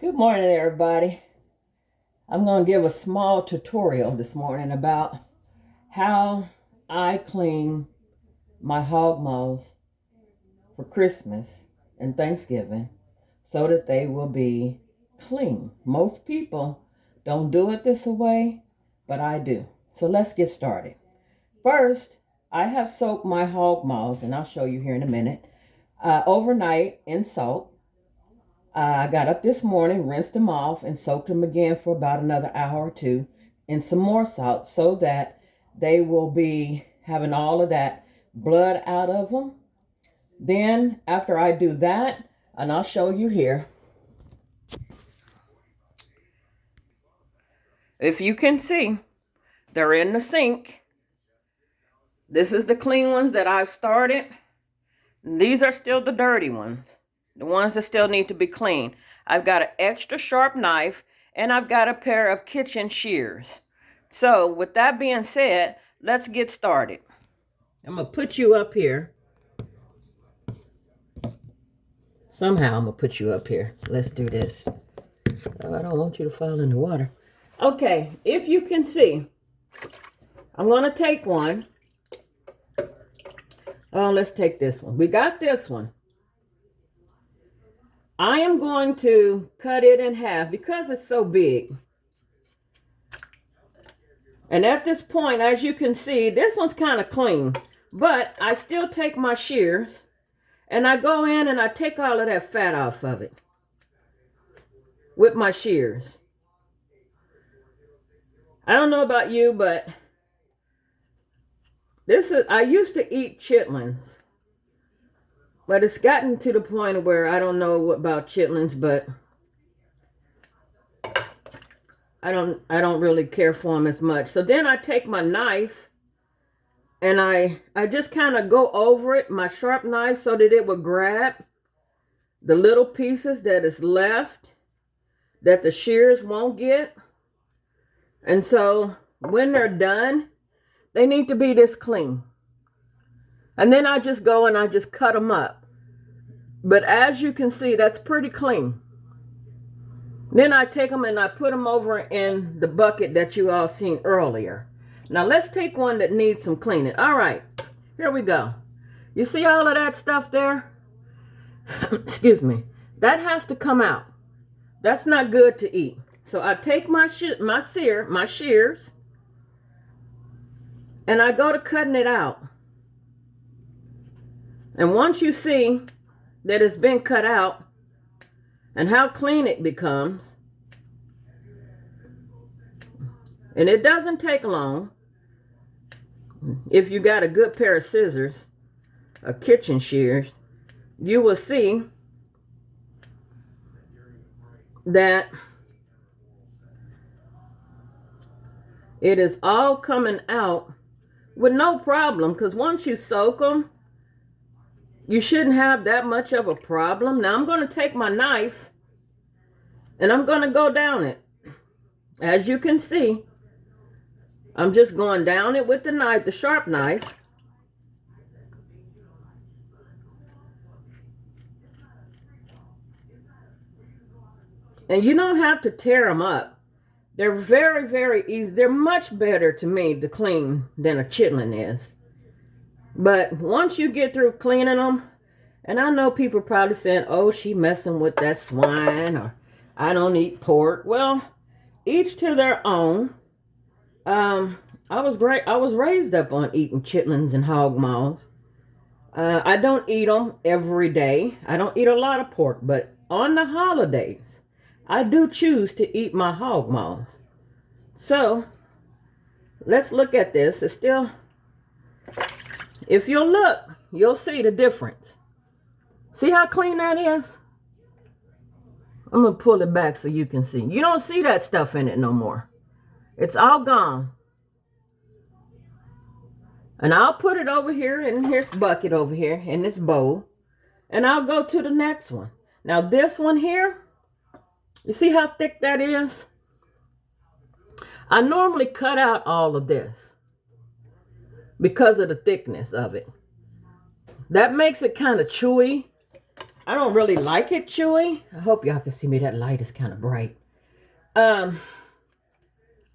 Good morning, everybody. I'm going to give a small tutorial this morning about how I clean my hog maws for Christmas and Thanksgiving so that they will be clean. Most people don't do it this way, but I do. So let's get started. First, I have soaked my hog maws, and I'll show you here in a minute, overnight in salt. I got up this morning, rinsed them off, and soaked them again for about another hour or two in some more salt so that they will be having all of that blood out of them. Then, after I do that, and I'll show you here, if you can see, they're in the sink. This is the clean ones that I've started. These are still the dirty ones, the ones that still need to be cleaned. I've got an extra sharp knife and I've got a pair of kitchen shears. So with that being said, let's get started. I'm going to put you up here. Somehow I'm going to put you up here. Let's do this. Oh, I don't want you to fall in the water. Okay, if you can see, I'm going to take one. Oh, let's take this one. We got this one. I am going to cut it in half because it's so big. And at this point, as you can see, this one's kind of clean. But I still take my shears and I go in and I take all of that fat off of it with my shears. I don't know about you, but I used to eat chitlins. But it's gotten to the point where I don't know about chitlins, but I don't really care for them as much. So then I take my knife and I just kind of go over it, my sharp knife, so that it would grab the little pieces that is left that the shears won't get. And so when they're done, they need to be this clean. And then I just go and I just cut them up. But as you can see, that's pretty clean. Then I take them and I put them over in the bucket that you all seen earlier. Now let's take one that needs some cleaning. All right, here we go. You see all of that stuff there? Excuse me. That has to come out. That's not good to eat. So I take my shears, and I go to cutting it out. And once you see that it's been cut out and how clean it becomes, and it doesn't take long if you got a good pair of scissors, a kitchen shears, you will see that it is all coming out with no problem, because once you soak them, you shouldn't have that much of a problem. Now I'm going to take my knife and I'm going to go down it. As you can see, I'm just going down it with the knife, the sharp knife. And you don't have to tear them up. They're very, very easy. They're much better to me to clean than a chitlin is. But once you get through cleaning them, and I know people probably saying, oh, she messing with that swine, or I don't eat pork. Well, each to their own. I was raised up on eating chitlins and hog maws. I don't eat them every day. I don't eat a lot of pork, but on the holidays, I do choose to eat my hog maws. So let's look at this. It's still, if you'll look, you'll see the difference. See how clean that is? I'm going to pull it back so you can see. You don't see that stuff in it no more. It's all gone. And I'll put it over here in this bucket over here in this bowl. And I'll go to the next one. Now this one here, you see how thick that is? I normally cut out all of this because of the thickness of it. That makes it kind of chewy. I don't really like it chewy. I hope y'all can see me. That light is kind of bright. I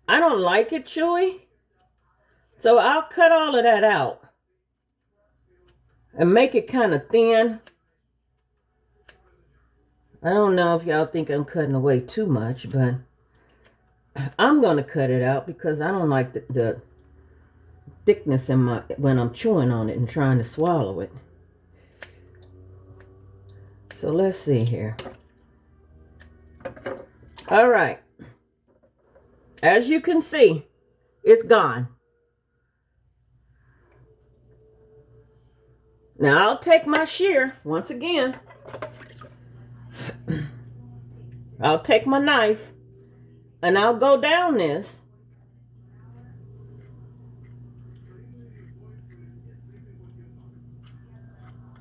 don't like it chewy. So I'll cut all of that out and make it kind of thin. I don't know if y'all think I'm cutting away too much, but I'm going to cut it out because I don't like the thickness in my when I'm chewing on it and trying to swallow it. So let's see here. All right. As you can see, it's gone. Now I'll take my shear once again. I'll take my knife and I'll go down this.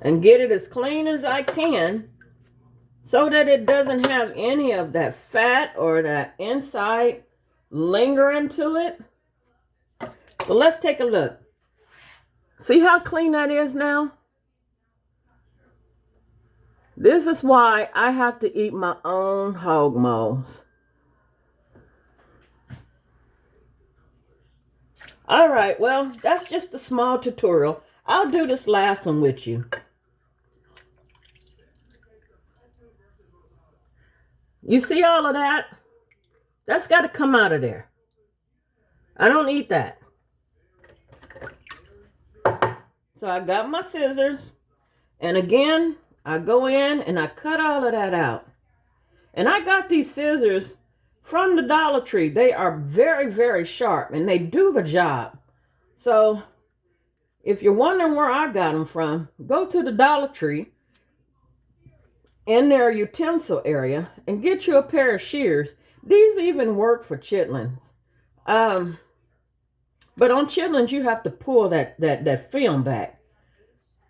And get it as clean as I can so that it doesn't have any of that fat or that inside lingering to it. So let's take a look. See how clean that is now? This is why I have to eat my own hog maws. All right, well, that's just a small tutorial. I'll do this last one with you. You see all of that? That's got to come out of there. I don't eat that. So I got my scissors. And again, I go in and I cut all of that out. And I got these scissors from the Dollar Tree. They are very, very sharp and they do the job. So if you're wondering where I got them from, go to the Dollar Tree in their utensil area and get you a pair of shears. These even work for chitlins. But on chitlins, you have to pull that film back.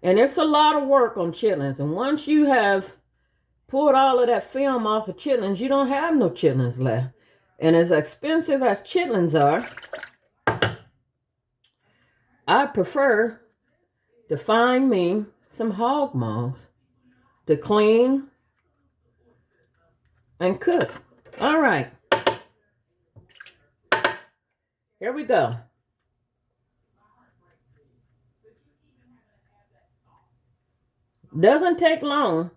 And it's a lot of work on chitlins. And once you have pulled all of that film off of chitlins, you don't have no chitlins left. And as expensive as chitlins are, I prefer to find me some hog maws to clean and cook. All right. Here we go. Doesn't take long.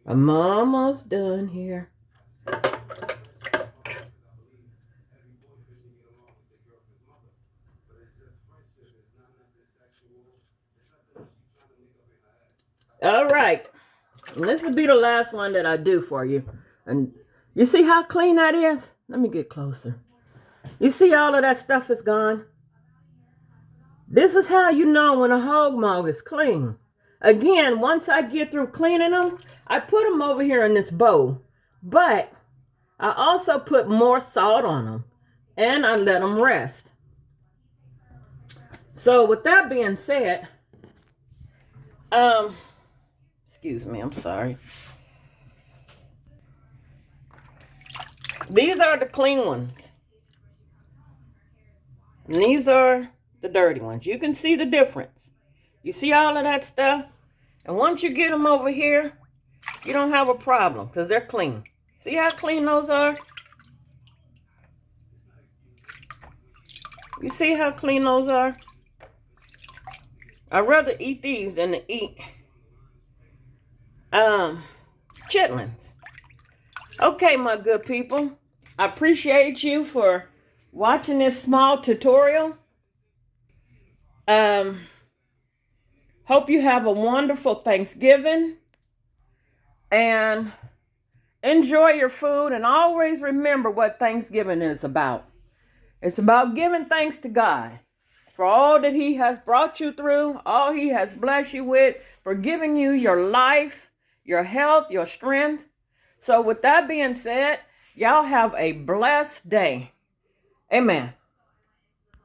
I'm almost done here. All right. And this will be the last one that I do for you. And you see how clean that is? Let me get closer. You see all of that stuff is gone? This is how you know when a hog maw is clean. Again, once I get through cleaning them, I put them over here in this bowl. But I also put more salt on them. And I let them rest. So with that being said, excuse me, I'm sorry. These are the clean ones. And these are the dirty ones. You can see the difference. You see all of that stuff? And once you get them over here, you don't have a problem because they're clean. See how clean those are? You see how clean those are? I'd rather eat these than to eat chitlins. Okay, my good people. I appreciate you for watching this small tutorial. Hope you have a wonderful Thanksgiving. And enjoy your food. And always remember what Thanksgiving is about. It's about giving thanks to God for all that He has brought you through, all He has blessed you with, for giving you your life, your health, your strength. So with that being said, y'all have a blessed day. Amen.